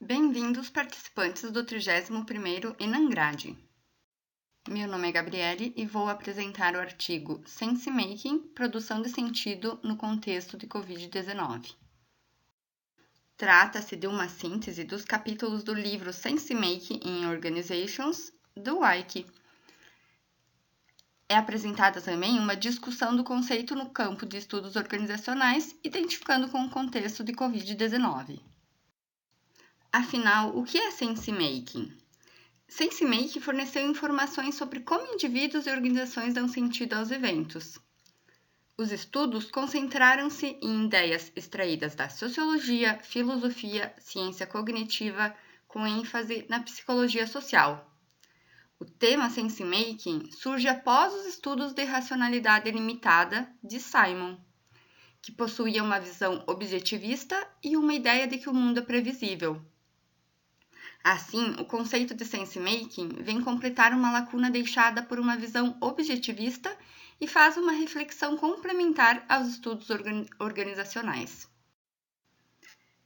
Bem-vindos participantes do 31º Enangrade. Meu nome é Gabriele e vou apresentar o artigo Sense Making, Produção de Sentido no Contexto de Covid-19. Trata-se de uma síntese dos capítulos do livro Sense Making in Organizations, do Weick. É apresentada também uma discussão do conceito no campo de estudos organizacionais, identificando com o contexto de Covid-19. Afinal, o que é Sense Making? Sense Making forneceu informações sobre como indivíduos e organizações dão sentido aos eventos. Os estudos concentraram-se em ideias extraídas da sociologia, filosofia, ciência cognitiva, com ênfase na psicologia social. O tema Sense Making surge após os estudos de racionalidade limitada de Simon, que possuía uma visão objetivista e uma ideia de que o mundo é previsível. Assim, o conceito de sense-making vem completar uma lacuna deixada por uma visão objetivista e faz uma reflexão complementar aos estudos organizacionais.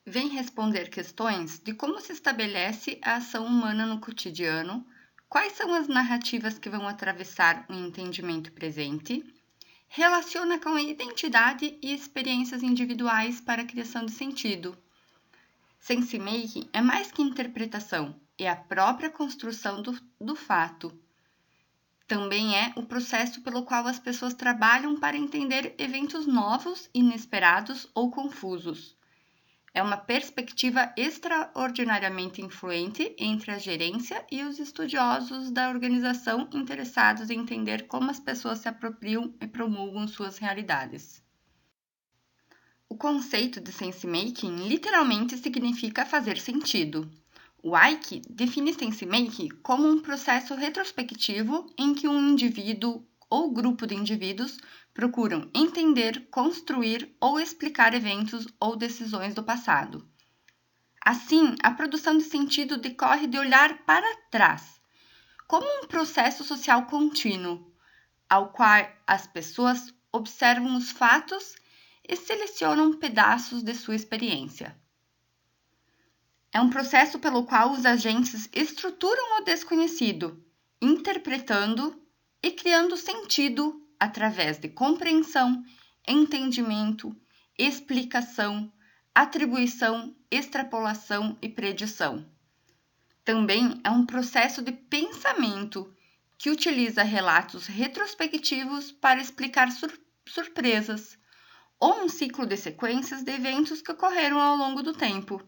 Vem responder questões de como se estabelece a ação humana no cotidiano, quais são as narrativas que vão atravessar o entendimento presente, relaciona com a identidade e experiências individuais para a criação de sentido. Sense-making é mais que interpretação, é a própria construção do fato. Também é o processo pelo qual as pessoas trabalham para entender eventos novos, inesperados ou confusos. É uma perspectiva extraordinariamente influente entre a gerência e os estudiosos da organização interessados em entender como as pessoas se apropriam e promulgam suas realidades. O conceito de sense-making literalmente significa fazer sentido. O Weick define sense-making como um processo retrospectivo em que um indivíduo ou grupo de indivíduos procuram entender, construir ou explicar eventos ou decisões do passado. Assim, a produção de sentido decorre de olhar para trás, como um processo social contínuo, ao qual as pessoas observam os fatos e selecionam pedaços de sua experiência. É um processo pelo qual os agentes estruturam o desconhecido, interpretando e criando sentido através de compreensão, entendimento, explicação, atribuição, extrapolação e predição. Também é um processo de pensamento que utiliza relatos retrospectivos para explicar surpresas, ou um ciclo de sequências de eventos que ocorreram ao longo do tempo.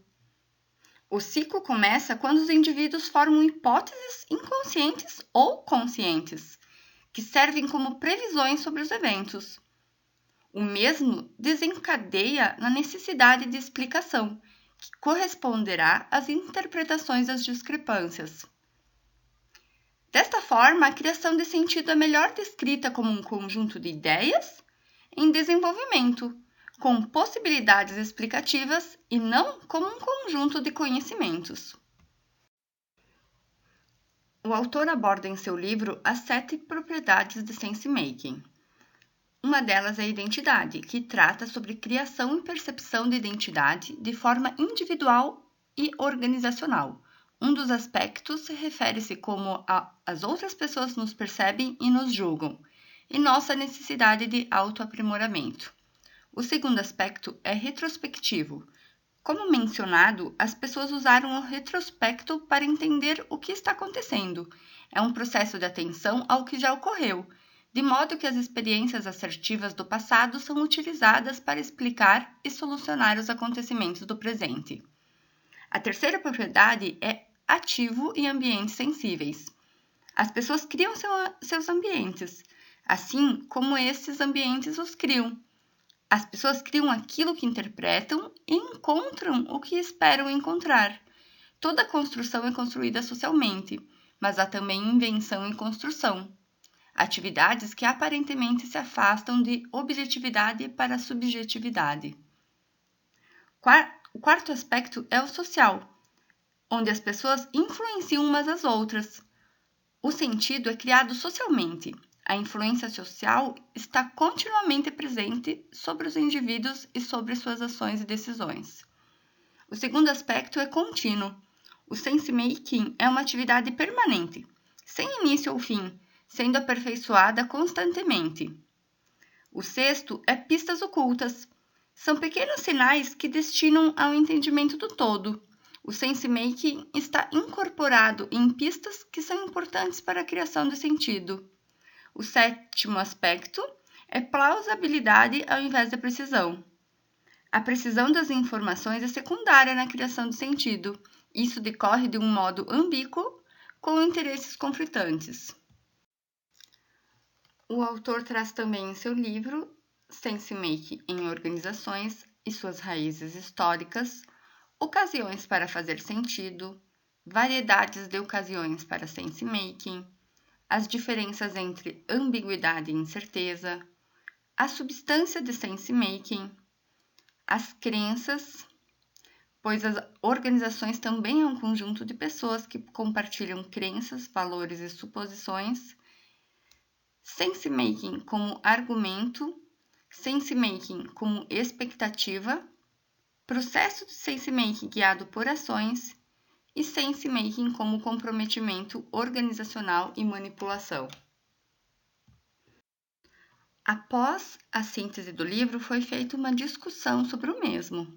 O ciclo começa quando os indivíduos formam hipóteses inconscientes ou conscientes, que servem como previsões sobre os eventos. O mesmo desencadeia na necessidade de explicação, que corresponderá às interpretações das discrepâncias. Desta forma, a criação de sentido é melhor descrita como um conjunto de ideias em desenvolvimento, com possibilidades explicativas e não como um conjunto de conhecimentos. O autor aborda em seu livro as 7 propriedades de sense-making. Uma delas é a identidade, que trata sobre criação e percepção de identidade de forma individual e organizacional. Um dos aspectos refere-se como as outras pessoas nos percebem e nos julgam, e nossa necessidade de autoaprimoramento. O segundo aspecto é retrospectivo. Como mencionado, as pessoas usaram o retrospecto para entender o que está acontecendo. É um processo de atenção ao que já ocorreu, de modo que as experiências assertivas do passado são utilizadas para explicar e solucionar os acontecimentos do presente. A terceira propriedade é ativo e ambientes sensíveis. As pessoas criam seus ambientes, assim como esses ambientes os criam. As pessoas criam aquilo que interpretam e encontram o que esperam encontrar. Toda construção é construída socialmente, mas há também invenção e construção. Atividades que aparentemente se afastam de objetividade para subjetividade. O quarto aspecto é o social, onde as pessoas influenciam umas às outras. O sentido é criado socialmente. A influência social está continuamente presente sobre os indivíduos e sobre suas ações e decisões. O segundo aspecto é contínuo. O sense-making é uma atividade permanente, sem início ou fim, sendo aperfeiçoada constantemente. O sexto é pistas ocultas. São pequenos sinais que destinam ao entendimento do todo. O sense-making está incorporado em pistas que são importantes para a criação de sentido. O sétimo aspecto é plausibilidade ao invés de precisão. A precisão das informações é secundária na criação de sentido. Isso decorre de um modo ambíguo, com interesses conflitantes. O autor traz também em seu livro Sense-making em organizações e suas raízes históricas, ocasiões para fazer sentido, variedades de ocasiões para sense-making, as diferenças entre ambiguidade e incerteza, a substância de sense-making, as crenças, pois as organizações também é um conjunto de pessoas que compartilham crenças, valores e suposições, sense-making como argumento, sense-making como expectativa, processo de sense-making guiado por ações e sense-making como comprometimento organizacional e manipulação. Após a síntese do livro, foi feita uma discussão sobre o mesmo.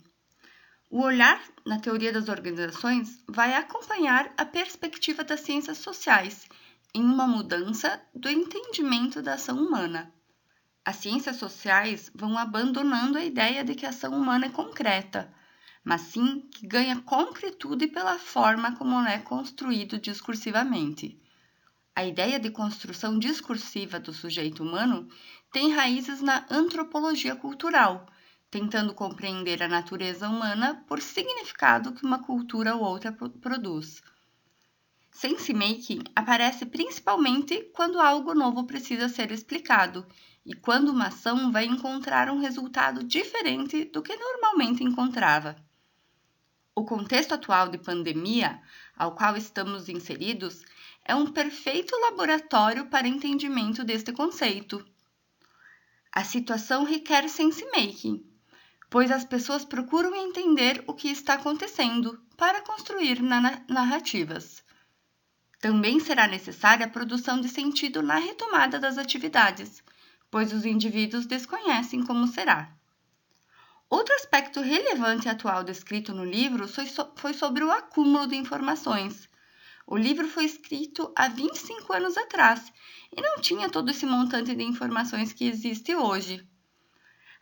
O olhar na teoria das organizações vai acompanhar a perspectiva das ciências sociais em uma mudança do entendimento da ação humana. As ciências sociais vão abandonando a ideia de que a ação humana é concreta, mas sim que ganha concretude pela forma como ela é construído discursivamente. A ideia de construção discursiva do sujeito humano tem raízes na antropologia cultural, tentando compreender a natureza humana por significado que uma cultura ou outra produz. Sense-making aparece principalmente quando algo novo precisa ser explicado e quando uma ação vai encontrar um resultado diferente do que normalmente encontrava. O contexto atual de pandemia, ao qual estamos inseridos, é um perfeito laboratório para entendimento deste conceito. A situação requer sense-making, pois as pessoas procuram entender o que está acontecendo para construir narrativas. Também será necessária a produção de sentido na retomada das atividades, pois os indivíduos desconhecem como será. Outro aspecto relevante e atual descrito no livro foi sobre o acúmulo de informações. O livro foi escrito há 25 anos atrás e não tinha todo esse montante de informações que existe hoje.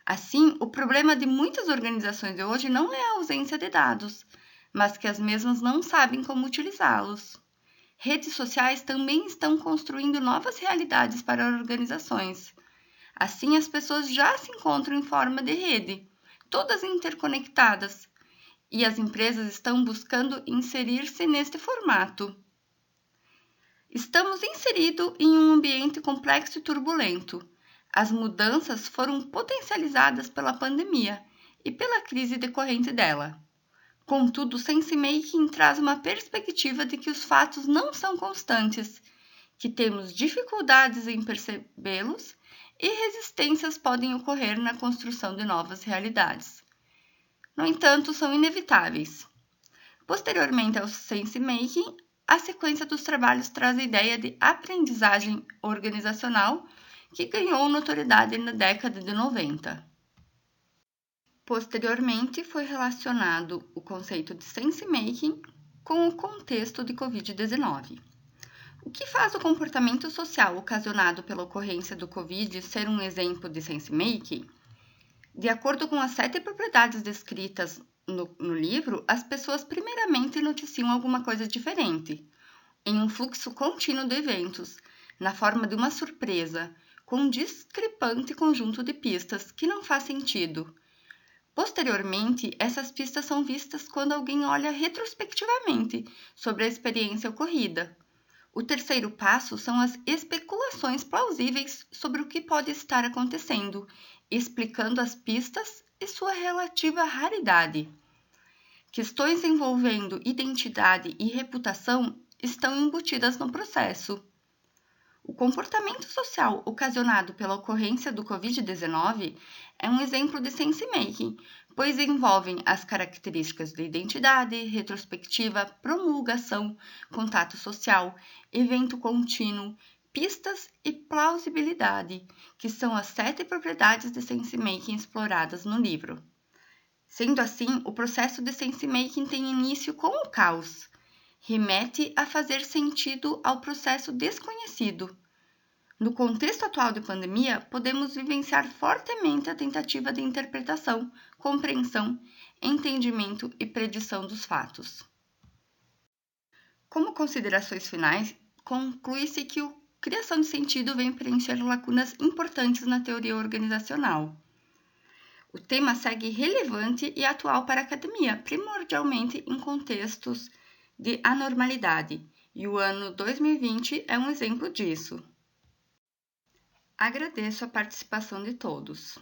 Assim, o problema de muitas organizações de hoje não é a ausência de dados, mas que as mesmas não sabem como utilizá-los. Redes sociais também estão construindo novas realidades para organizações. Assim, as pessoas já se encontram em forma de rede, todas interconectadas, e as empresas estão buscando inserir-se neste formato. Estamos inseridos em um ambiente complexo e turbulento. As mudanças foram potencializadas pela pandemia e pela crise decorrente dela. Contudo, o sense-making traz uma perspectiva de que os fatos não são constantes, que temos dificuldades em percebê-los e resistências podem ocorrer na construção de novas realidades. No entanto, são inevitáveis. Posteriormente ao sense-making, a sequência dos trabalhos traz a ideia de aprendizagem organizacional, que ganhou notoriedade na década de 90. Posteriormente, foi relacionado o conceito de sense-making com o contexto de Covid-19. O que faz o comportamento social ocasionado pela ocorrência do Covid ser um exemplo de sense-making? De acordo com as 7 propriedades descritas no livro, as pessoas primeiramente noticiam alguma coisa diferente, em um fluxo contínuo de eventos, na forma de uma surpresa, com um discrepante conjunto de pistas que não faz sentido. Posteriormente, essas pistas são vistas quando alguém olha retrospectivamente sobre a experiência ocorrida. O terceiro passo são as especulações plausíveis sobre o que pode estar acontecendo, explicando as pistas e sua relativa raridade. Questões envolvendo identidade e reputação estão embutidas no processo. O comportamento social ocasionado pela ocorrência do Covid-19 é um exemplo de sense-making, pois envolvem as características de identidade, retrospectiva, promulgação, contato social, evento contínuo, pistas e plausibilidade, que são as 7 propriedades de sensemaking exploradas no livro. Sendo assim, o processo de sensemaking tem início com o caos. Remete a fazer sentido ao processo desconhecido. No contexto atual de pandemia, podemos vivenciar fortemente a tentativa de interpretação, compreensão, entendimento e predição dos fatos. Como considerações finais, conclui-se que a criação de sentido vem preencher lacunas importantes na teoria organizacional. O tema segue relevante e atual para a academia, primordialmente em contextos de anormalidade, e o ano 2020 é um exemplo disso. Agradeço a participação de todos.